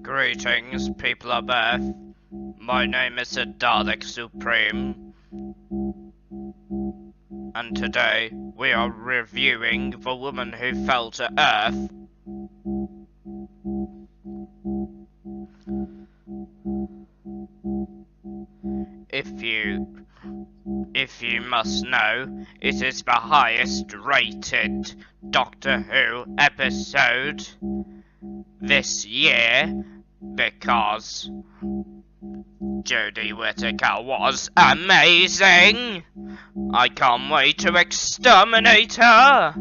Greetings, people of Earth. My name is the Dalek Supreme, and today we are reviewing The Woman Who Fell to Earth. If you must know, it is the highest rated Doctor Who episode this year because Jodie Whittaker was amazing. I can't wait to exterminate her.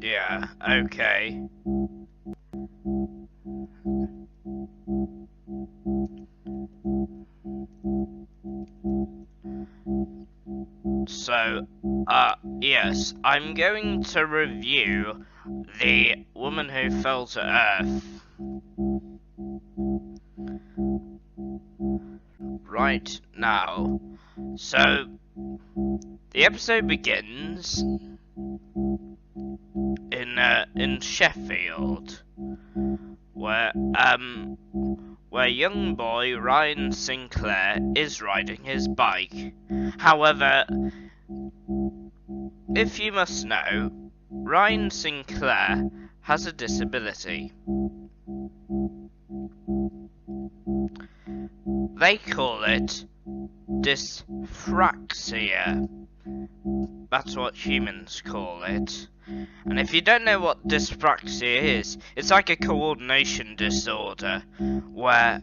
Yeah, okay. So, yes, I'm going to review The Woman Who Fell to Earth right now. So, the episode begins in Sheffield, where young boy Ryan Sinclair is riding his bike. However, if you must know, Ryan Sinclair has a disability. They call it dyspraxia. That's what humans call it. And if you don't know what dyspraxia is, it's like a coordination disorder where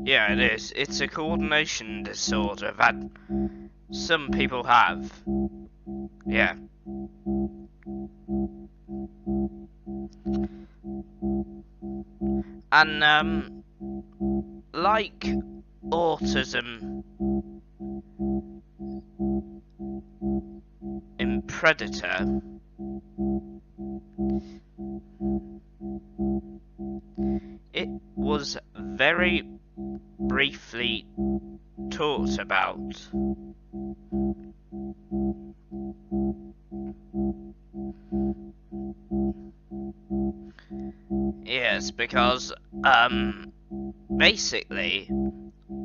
yeah, it is. It's a coordination disorder that some people have. Yeah. And like autism in Predator, it was very briefly talked about. Yes, because basically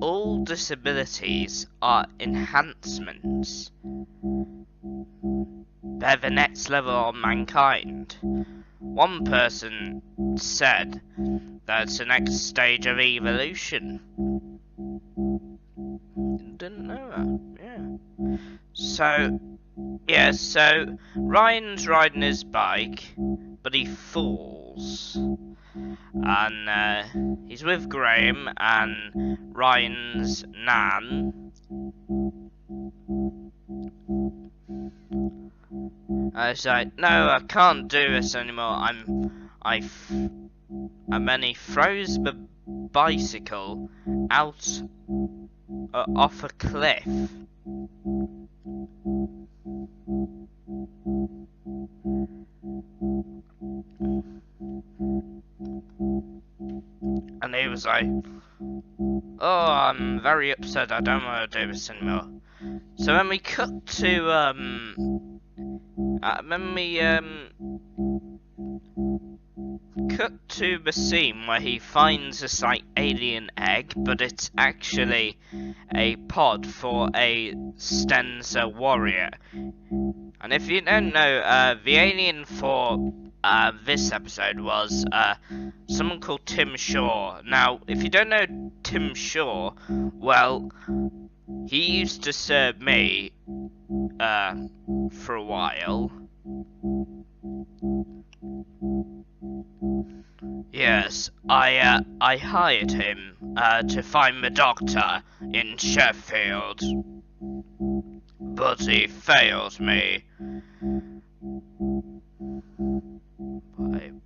all disabilities are enhancements. They're the next level of mankind. One person said that it's the next stage of evolution. Didn't know that, yeah. So Ryan's riding his bike, but he falls. And he's with Graham and Ryan's nan. I was like, no, I can't do this anymore. And then he throws the bicycle out off a cliff. And he was like, oh, I'm very upset, I don't want to do this anymore. So then we cut to, cut to the scene where he finds this, like, alien egg, but it's actually a pod for a Stenza warrior. And if you don't know, the alien for this episode was someone called Tim Shaw. Now, if you don't know Tim Shaw, well, he used to serve me for a while. Yes, I hired him to find the doctor in Sheffield, but he failed me.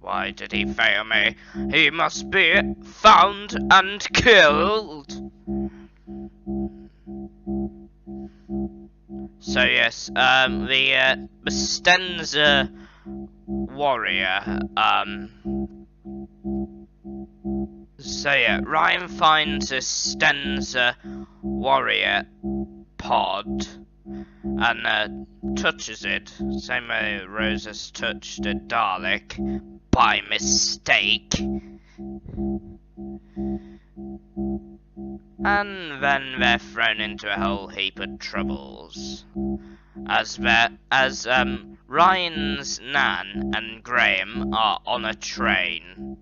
Why did he fail me? He must be found and killed. So yes, the Stenza warrior, so yeah, Ryan finds a Stenza warrior pod and touches it, same way Rosa's touched a Dalek by mistake. And then they're thrown into a whole heap of troubles. As Ryan's Nan and Graham are on a train.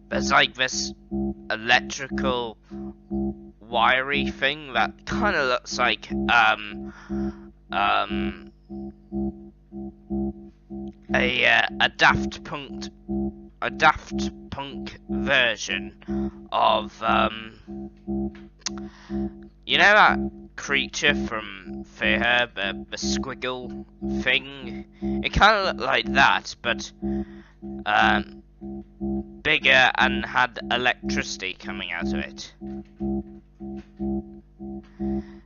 There's like this electrical wiry thing that kind of looks like a Daft Punk version of you know that creature from Fear, the squiggle thing? It kind of looked like that, but bigger and had electricity coming out of it.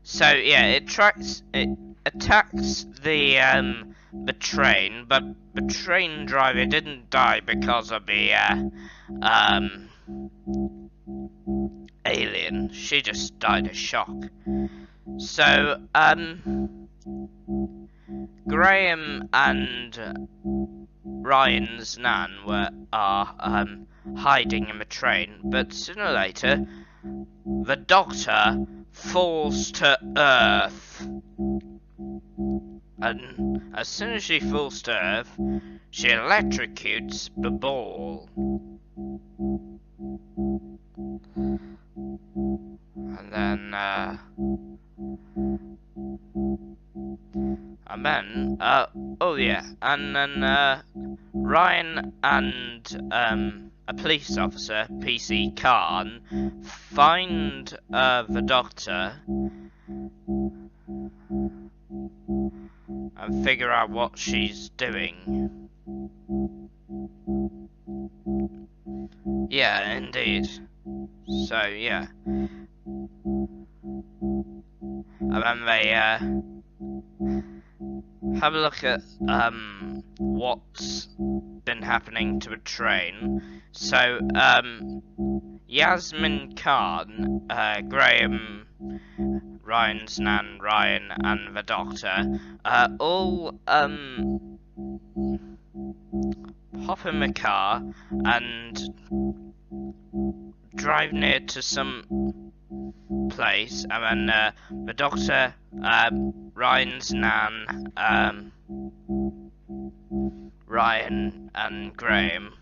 So yeah, it attacks the train, but the train driver didn't die because of the alien. She just died of shock. So Graham and Ryan's Nan are hiding in the train, but sooner or later the Doctor falls to Earth. And as soon as she falls to Earth, she electrocutes the ball. And then Ryan and a police officer, PC Khan, find the Doctor and figure out what she's doing. Yeah, indeed. So, yeah. And then they have a look at what's been happening to the train. So, Yasmin Khan, Graham, Ryan's Nan, Ryan, and the Doctor all hop in the car and drive near to some place, and then the Doctor, Ryan's Nan, Ryan and Graham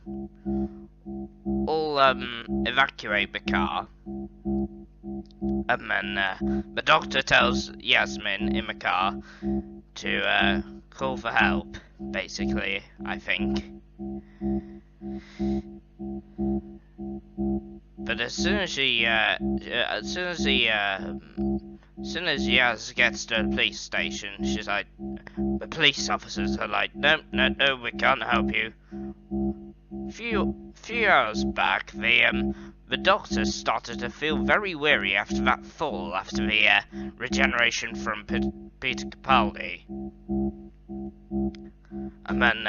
all evacuate the car, and then the Doctor tells Yasmin in the car to call for help, basically, I think. But as soon as Yaz gets to the police station, she's like, the police officers are like, no, we can't help you. Few hours back, the Doctor started to feel very weary after that fall, after the regeneration from Peter Capaldi. And then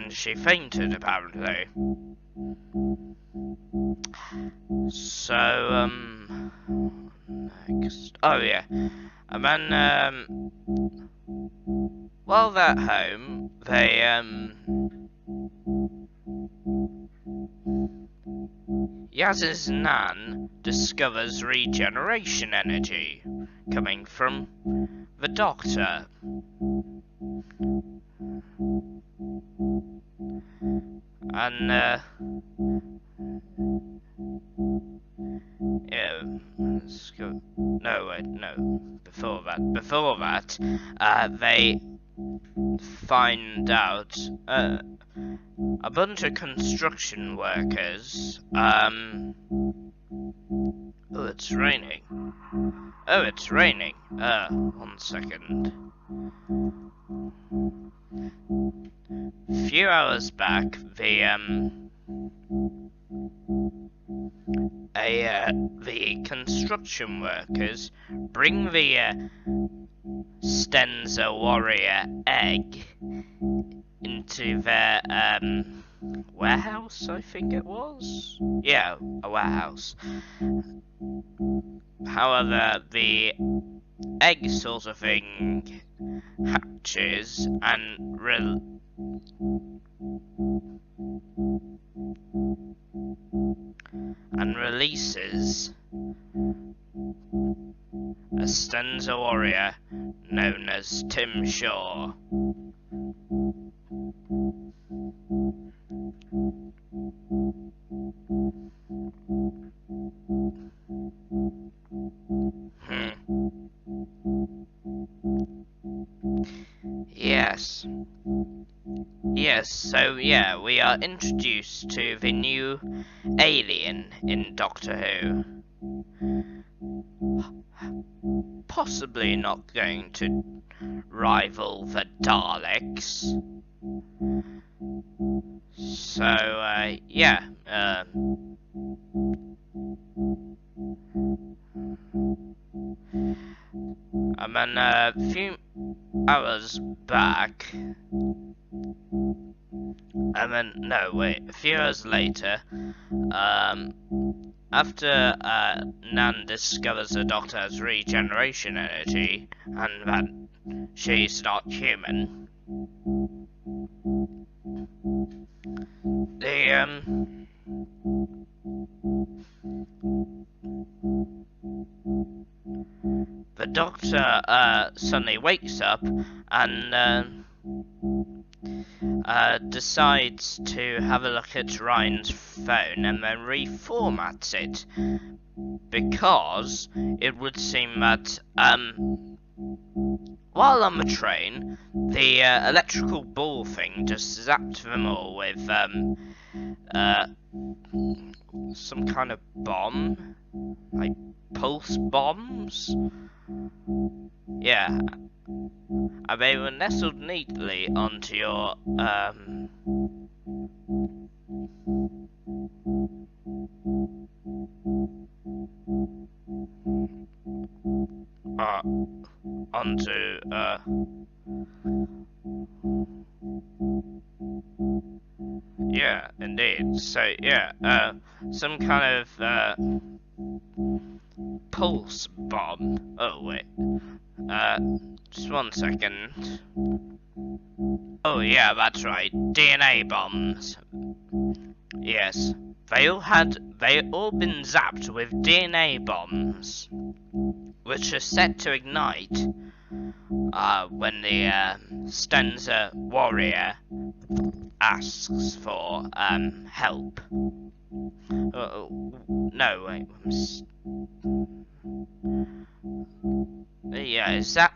she fainted, apparently. So, next. Oh, yeah. And then, while they're at home, they, Yaz's Nan discovers regeneration energy coming from the Doctor. And, yeah, let's go. No, wait, no. Before before that, they find out a bunch of construction workers. Oh, it's raining. Oh, it's raining. 1 second. A few hours back, the construction workers bring the Stenza Warrior egg into their warehouse, I think it was. Yeah, a warehouse. However, the egg sort of thing hatches and releases a Stenza Warrior known as Tim Shaw. Yes, so yeah, we are introduced to the new alien in Doctor Who. Possibly not going to rival the Daleks. So, yeah. And then a few hours back, a few hours later, after Nan discovers the Doctor has regeneration energy and that she's not human, the Doctor suddenly wakes up and decides to have a look at Ryan's phone and then reformats it, because it would seem that while on the train, the electrical ball thing just zapped them all with some kind of bomb, like pulse bombs. Yeah, and they were nestled neatly onto your yeah, indeed. So yeah, some kind of pulse bomb. Oh wait, just 1 second. Oh yeah, that's right, DNA bombs. Yes, they all been zapped with DNA bombs, which are set to ignite when the Stenza Warrior asks for help. No, wait. Yeah, that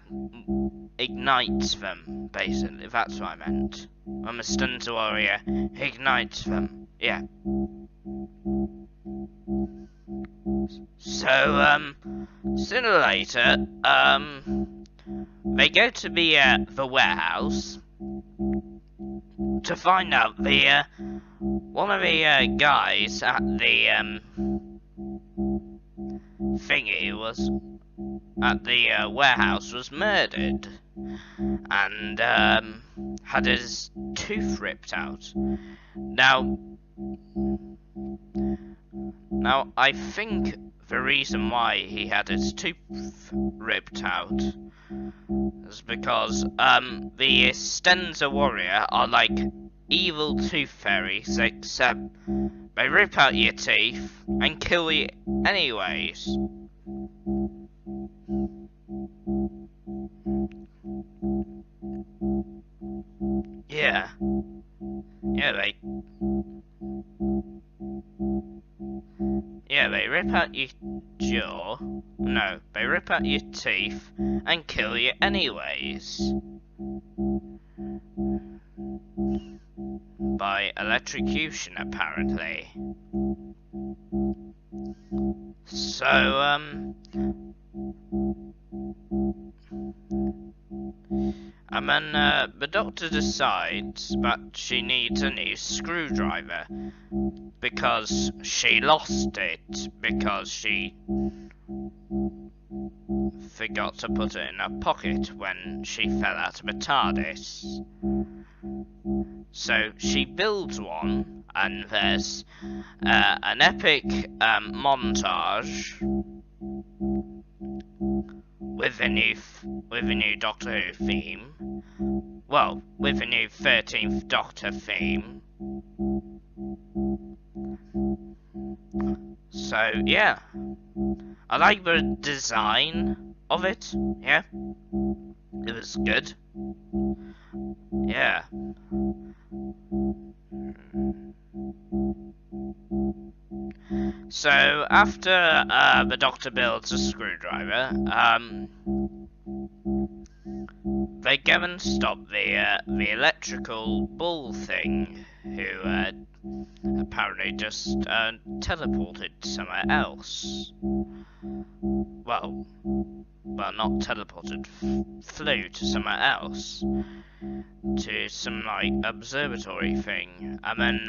ignites them, basically. That's what I meant. When the Stenza Warrior ignites them. Yeah. So, sooner or later, they go to the warehouse to find out one of the guys at the thingy was at the warehouse was murdered and had his tooth ripped out. Now I think the reason why he had his tooth ripped out is because the Stenza Warrior are like evil tooth fairies, except they rip out your teeth and kill you anyways. Yeah. Yeah, they rip out your jaw. No, they rip rip out your teeth and kill you anyways. By electrocution, apparently. So, and then the doctor decides that she needs a new screwdriver because she lost it because she forgot to put it in her pocket when she fell out of the TARDIS. So she builds one, and there's an epic montage with a new Doctor Who theme. Well, with a new 13th Doctor theme. So yeah, I like the design of it. Yeah, it was good. Yeah. So after the Doctor builds a screwdriver, they go and stop the electrical bull thing, who apparently just teleported somewhere else. Well, not teleported, flew to somewhere else, to some like observatory thing, and then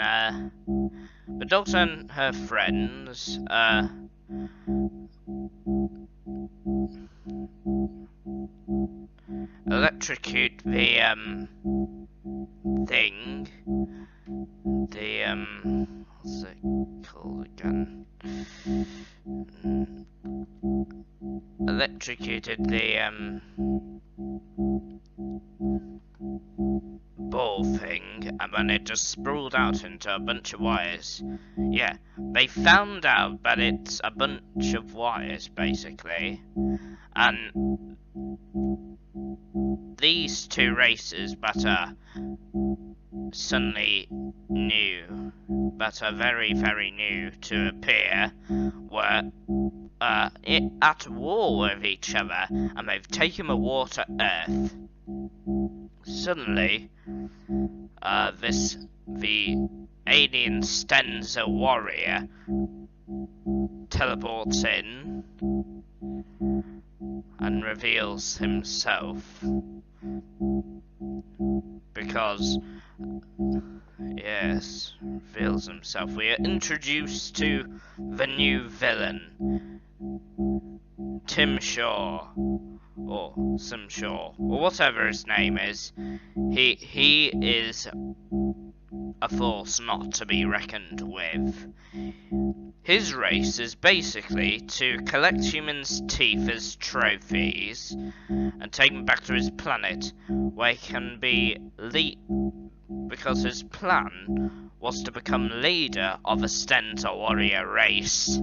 the Doctor and her friends electrocute the thing, the what's it called again? Electrocuted the ball thing, and then it just sprawled out into a bunch of wires. Yeah, they found out that it's a bunch of wires, basically, and these two races that are suddenly new, that are very, very new to appear, were at war with each other, and they've taken the war to Earth. Suddenly, the alien Stenza warrior teleports in and reveals himself, because, yes, reveals himself. We are introduced to the new villain, Tim Shaw, or Sim Shaw, or whatever his name is. He is a force not to be reckoned with. His race is basically to collect humans' teeth as trophies and take them back to his planet, where he can be because his plan was to become leader of a Stenza warrior race.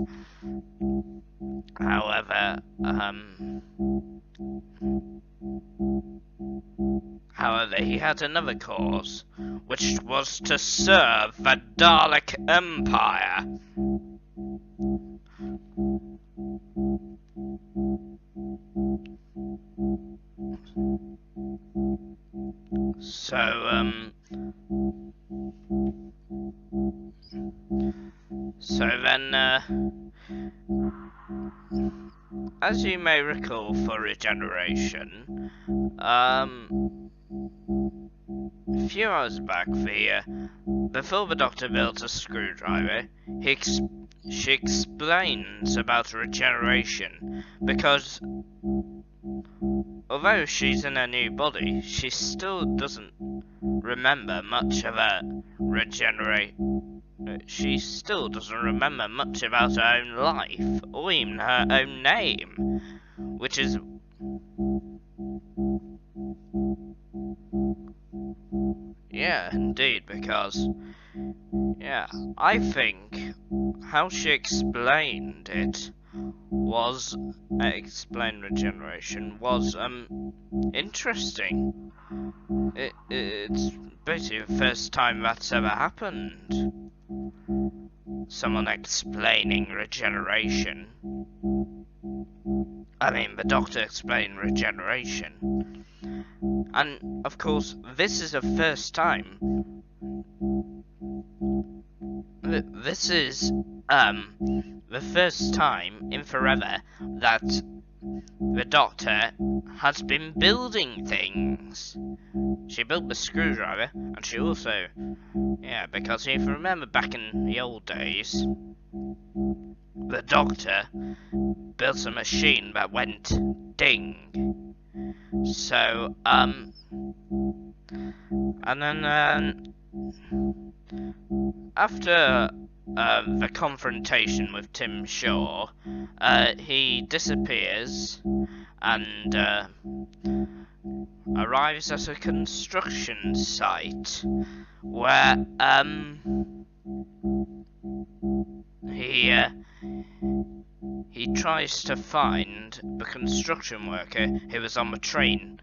However, he had another cause, which was to serve the Dalek Empire. So then, as you may recall for Regeneration, a few hours back, before the Doctor builds a screwdriver, she explains about Regeneration, because although she's in a new body, she still doesn't remember much of her she still doesn't remember much about her own life, or even her own name, which is... Yeah, indeed, because... Yeah, I think how she explained it was... explained Regeneration was, interesting. It's basically the first time that's ever happened. Someone explaining Regeneration. the doctor explained regeneration. And, of course, this is the first time. This is, the first time in forever that the doctor has been building things. She built the screwdriver, and she also, because if you remember back in the old days, the doctor built a machine that went ding. So, and then, after the confrontation with Tim Shaw, he disappears and arrives at a construction site where he tries to find the construction worker who was on the train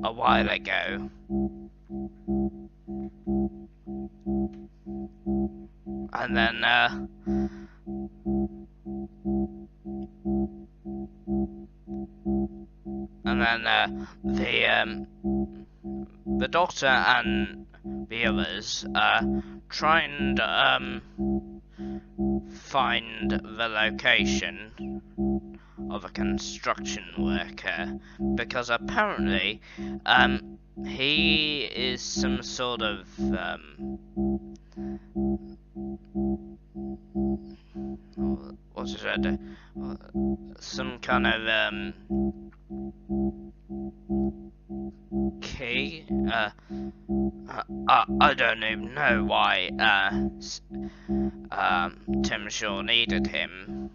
a while ago. And then the doctor and the others try and find the location of a construction worker, because apparently he is some sort of what is it? Some kind of key. I don't even know why Tim Shaw needed him.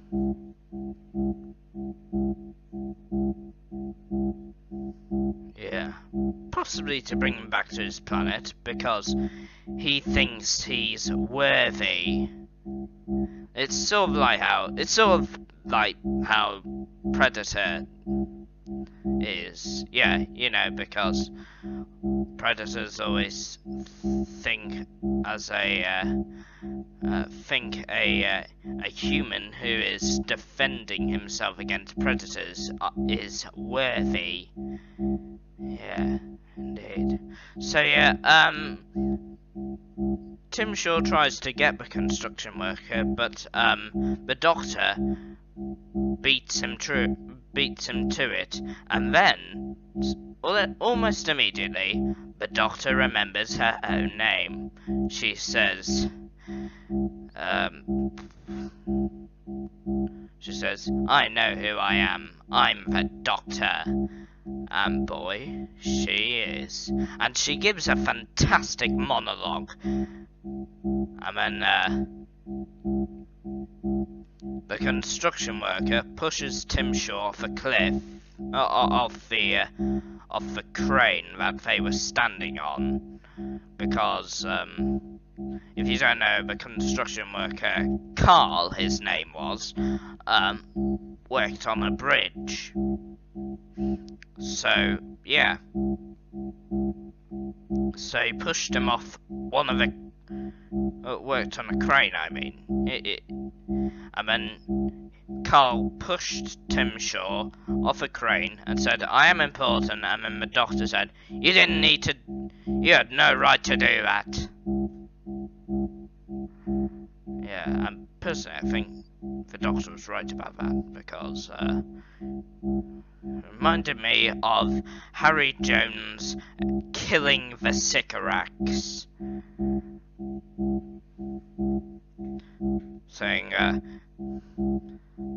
Yeah, possibly to bring him back to his planet because he thinks he's worthy. It's sort of like how Predator is. Yeah, you know, because predators always think as a human who is defending himself against predators is worthy. Yeah, indeed. So yeah, Tim Shaw tries to get the construction worker, but the doctor beats him to it, and then almost immediately the doctor remembers her own name. She says, "I know who I am. I'm the doctor." And boy, she is. And she gives a fantastic monologue. And then the construction worker pushes Tim Shaw off a cliff, off the crane that they were standing on, because if you don't know, the construction worker, Carl, his name was, worked on a bridge. So yeah, so he pushed him off one of the worked on a crane, I mean. And then Carl pushed Tim Shaw off a crane and said, "I am important," and then the doctor said, you had no right to do that. Yeah, and personally I think the doctor was right about that, because it reminded me of Harry Jones killing the Sycorax, saying,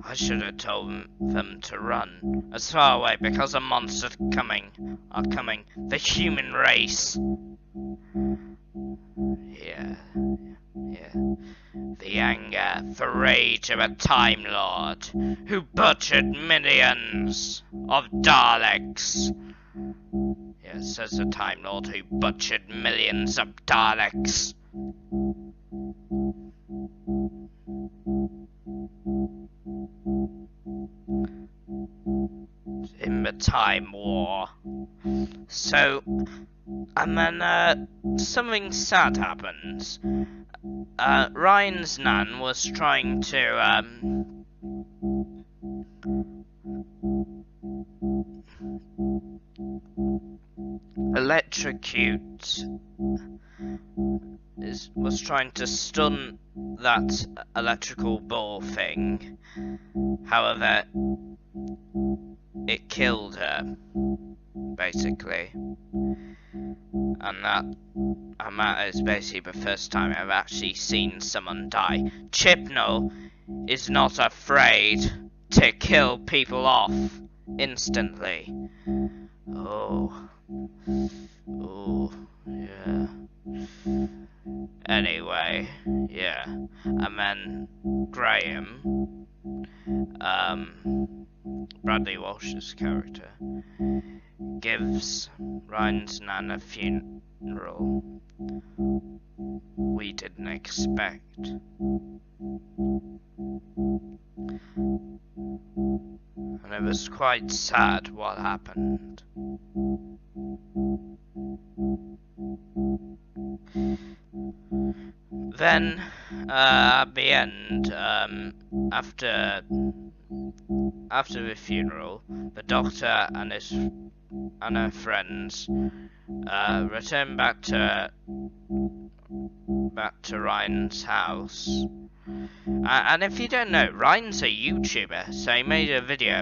I should have told them to run as far away because the monsters are coming, the human race. Yeah. The anger, the rage of a Time Lord who butchered millions of Daleks. Yes, says the Time Lord who butchered millions of Daleks. In the Time War. So, and then something sad happens. Ryan's nan was trying to electrocute was trying to stun that electrical ball thing. However, it killed her, basically. And that is basically the first time I've actually seen someone die. Chibnall is not afraid to kill people off instantly. Oh, yeah. Anyway, yeah. And then Graham, Bradley Walsh's character, gives Ryan's nan a funeral we didn't expect. And it was quite sad what happened. Then, at the end, after the funeral, the doctor and her friends return back to Ryan's house. And if you don't know, Ryan's a YouTuber, so he made a video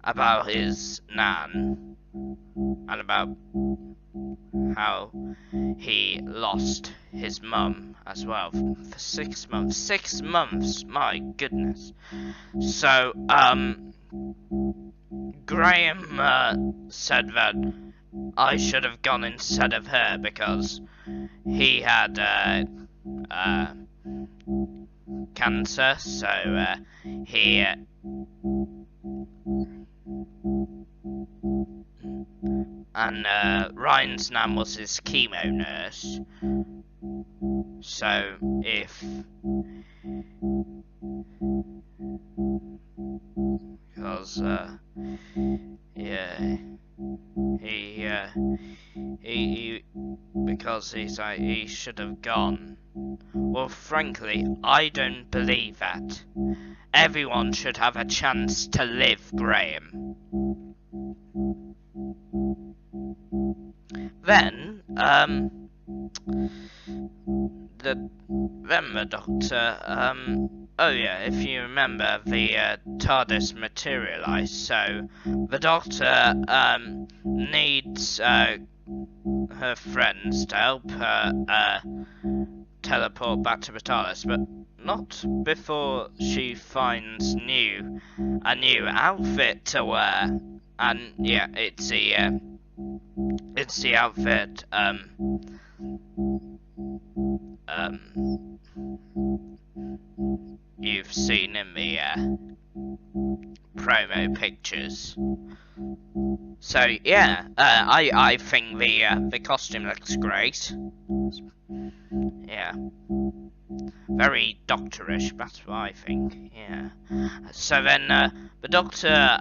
about his nan and about how he lost his mum as well for 6 months. 6 months, my goodness. So, Graham said that I should have gone instead of her because he had cancer, so he and Ryan's nan was his chemo nurse. So because he should have gone. Well, frankly, I don't believe that. Everyone should have a chance to live, Graham. Then, the doctor, oh yeah, if you remember, the TARDIS materialized, so the doctor, needs, her friends to help her, teleport back to the TARDIS, but not before she finds a new outfit to wear. And yeah, it's the outfit you've seen in the promo pictures. So yeah, I think the costume looks great. Yeah, very doctorish, that's what I think. Yeah. So then the doctor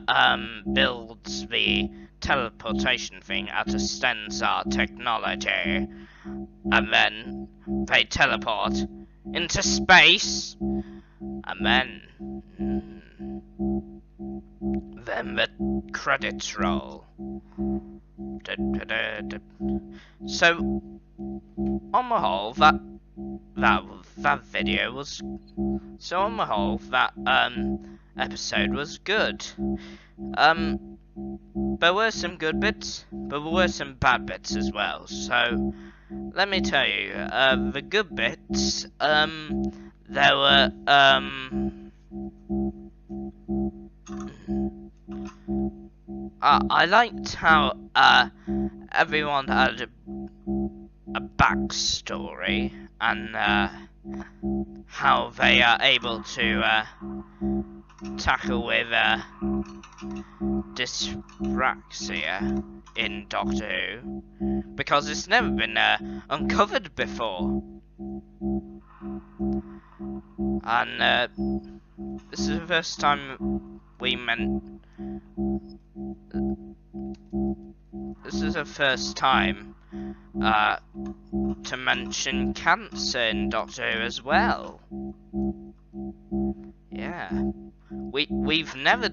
builds the teleportation thing out of Stensar technology, and then they teleport into space, and then the credits roll. So on the whole, that video was. So on the whole, that episode was good. There were some good bits, but there were some bad bits as well. So let me tell you, the good bits, there were I liked how everyone had a backstory, and how they are able to tackle with dyspraxia in Doctor Who, because it's never been uncovered before. And this is the first time this is the first time to mention cancer in Doctor Who as well. Yeah, we've never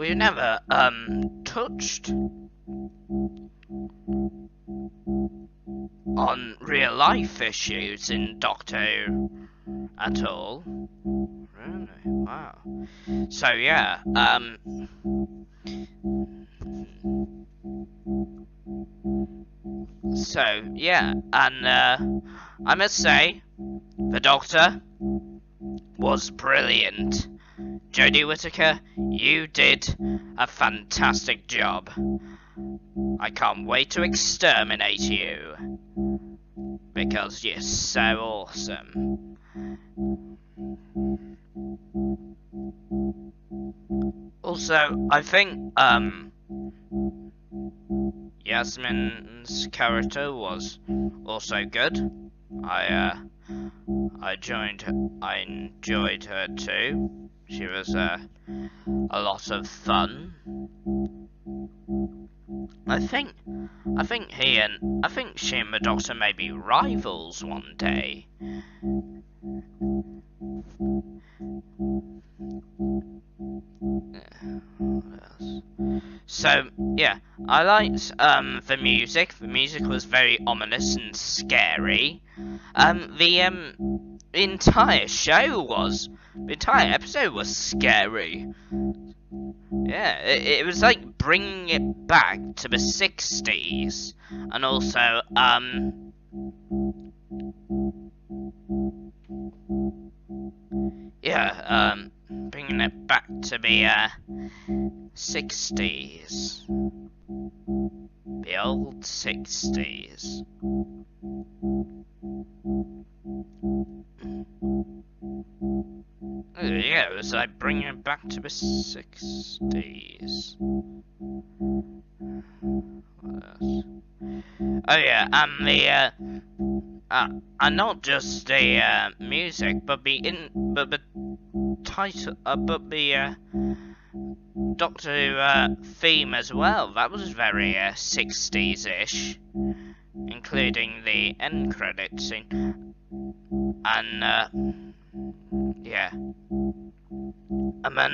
we've never, touched on real life issues in Doctor Who at all. Really? Wow. So yeah, and I must say, the Doctor was brilliant. Jodie Whittaker, you did a fantastic job. I can't wait to exterminate you, because you're so awesome. Also, I think, Yasmin's character was also good. I enjoyed her too. She was a lot of fun. I think she and the Doctor may be rivals one day. So yeah, I liked the music. The music was very ominous and scary. The entire episode was scary. Yeah, it was like bringing it back to the 60s, and also bringing it back to the 60s, the old 60s. Yeah, it was like bringing it back to the 60s. What else? Oh yeah, and the and not just the music, but the title, but the Doctor Who theme as well. That was very 60s-ish, including the end credit scene, and yeah, and then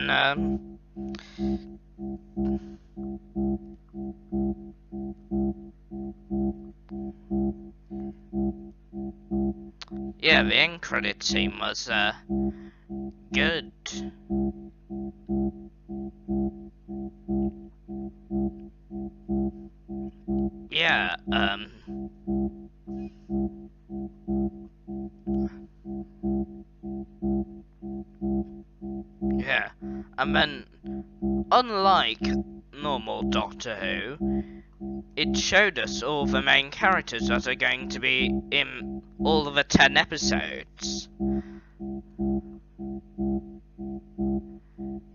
yeah, the end credit scene was good. Yeah, yeah, and then, unlike normal Doctor Who, it showed us all the main characters that are going to be in all of the 10 episodes.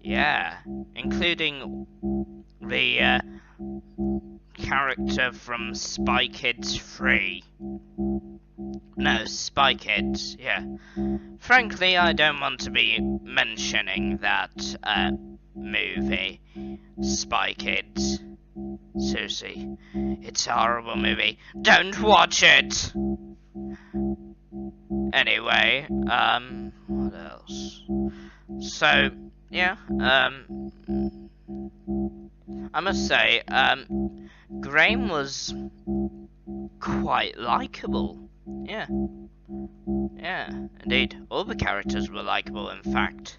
Yeah, including the character from Spy Kids 3. No, Spy Kids, yeah. Frankly, I don't want to be mentioning that movie, Spy Kids. Seriously, it's a horrible movie. Don't watch it! Anyway, what else? So, yeah, I must say, Graham was quite likable. Yeah. Yeah, indeed. All the characters were likable, in fact.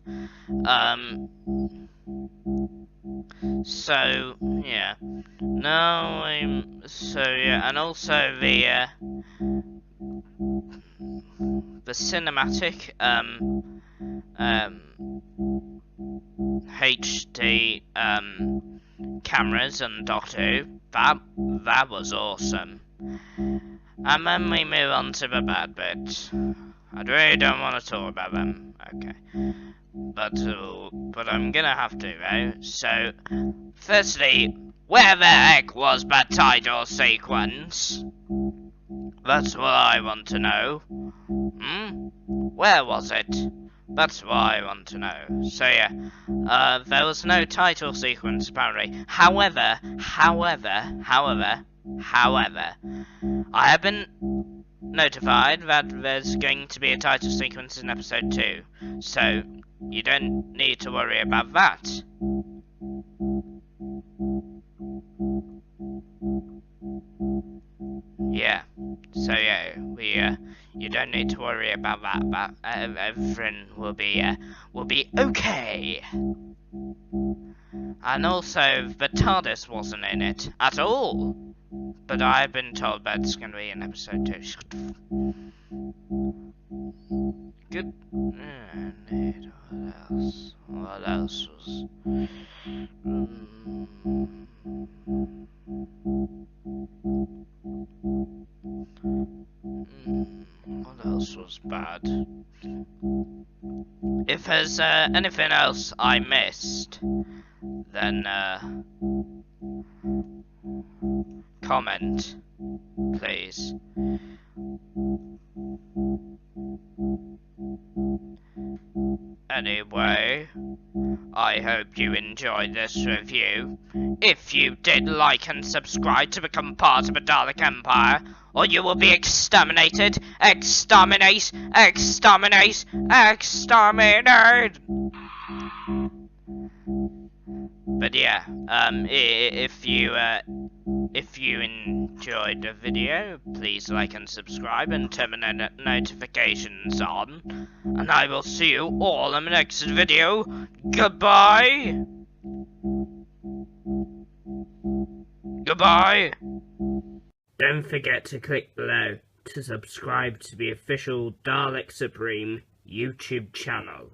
So, yeah. And also the cinematic, HD, cameras and Doctor Who, that was awesome. And then we move on to the bad bits. I really don't want to talk about them. Okay. But I'm gonna have to, though. So, firstly, where the heck was the title sequence? That's what I want to know. Where was it? That's what I want to know. So yeah, there was no title sequence apparently. However, I have been notified that there's going to be a title sequence in episode 2, so you don't need to worry about that. So yeah, you don't need to worry about that. But everything will be okay. And also, the TARDIS wasn't in it at all. But I've been told that it's going to be in episode 2. Good. And what else? What else was? What else was bad? If there's anything else I missed, then comment, please. Anyway, I hope you enjoyed this review. If you did, like and subscribe to become part of the Dalek Empire, or you will be exterminated. Exterminate! Exterminate! Exterminate! But yeah, if you enjoyed the video, please like and subscribe and turn the notifications on. And I will see you all in the next video. Goodbye! Goodbye! Don't forget to click below to subscribe to the official Dalek Supreme YouTube channel.